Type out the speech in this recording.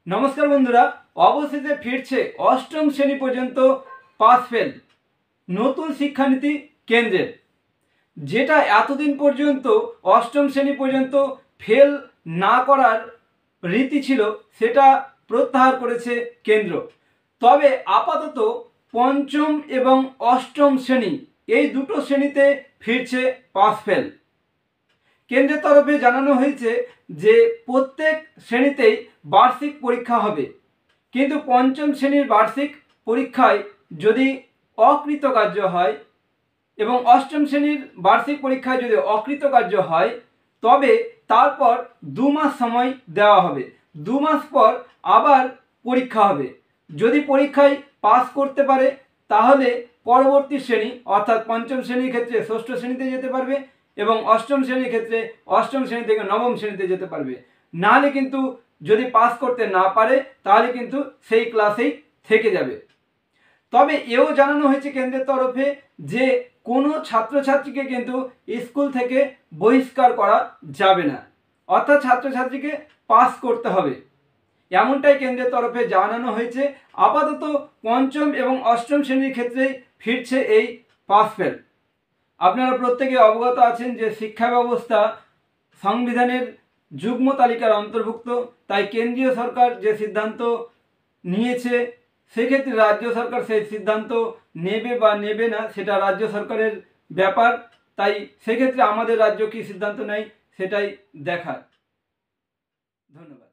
नमस्कार बंधुरा अवशेषे फिरছে अष्टम श्रेणी पर्यन्त पास फेल नतून शिक्षानीति केंद्रेर जेटा एतदिन पर्यन्त अष्टम श्रेणी पर्यन्त फेल ना करार रीति छिलो सेटा प्रत्याहार करेছে केंद्र। तबे आपातत पंचम एवं अष्टम श्रेणी এই দুটো শ্রেণীতে ফিরছে পাস ফেল। केंद्र तरफे जानानो হয়েছে যে प्रत्येक শ্রেণীতেই বার্ষিক পরীক্ষা হবে, কিন্তু पंचम শ্রেণীর বার্ষিক পরীক্ষায় যদি অকৃতকার্য হয় এবং अष्टम শ্রেণীর বার্ষিক পরীক্ষায় যদি অকৃতকার্য হয় তবে তারপর 2 মাস সময় দেওয়া হবে। 2 মাস পর আবার পরীক্ষা হবে। যদি পরীক্ষায় পাস করতে পারে তাহলে পরবর্তী শ্রেণী অর্থাৎ पंचम শ্রেণীর ক্ষেত্রে ষষ্ঠ শ্রেণীতে যেতে পারবে এবং अष्टम শ্রেণীর ক্ষেত্রে अष्टम শ্রেণী থেকে नवम শ্রেণীতে যেতে পারবে। নাহলে কিন্তু যদি পাস করতে না পারে তাহলে কিন্তু সেই ক্লাসেই থেকে যাবে। তবে এও জানানো হয়েছে কেন্দ্রের তরফে যে কোনো ছাত্রছাত্রীকে কিন্তু স্কুল থেকে বহিষ্কার করা যাবে না, অর্থাৎ ছাত্রছাত্রীকে পাস করতে হবে, এমনটাই কেন্দ্রের তরফে জানানো হয়েছে। আপাতত पंचम এবং अष्टम শ্রেণীর ক্ষেত্রেই ফিরছে এই পাস ফেল। আপনারা প্রত্যেকে অবগত আছেন যে শিক্ষা ব্যবস্থা সংবিধানের যুগ্ম তালিকার অন্তর্ভুক্ত, তাই কেন্দ্রীয় সরকার যে সিদ্ধান্ত নিয়েছে সেক্ষেত্রে রাজ্য সরকার সেই সিদ্ধান্ত নেবে বা নেবে না সেটা রাজ্য সরকারের ব্যাপার। তাই সেক্ষেত্রে আমাদের রাজ্য কী সিদ্ধান্ত নেয় সেটাই দেখার। ধন্যবাদ।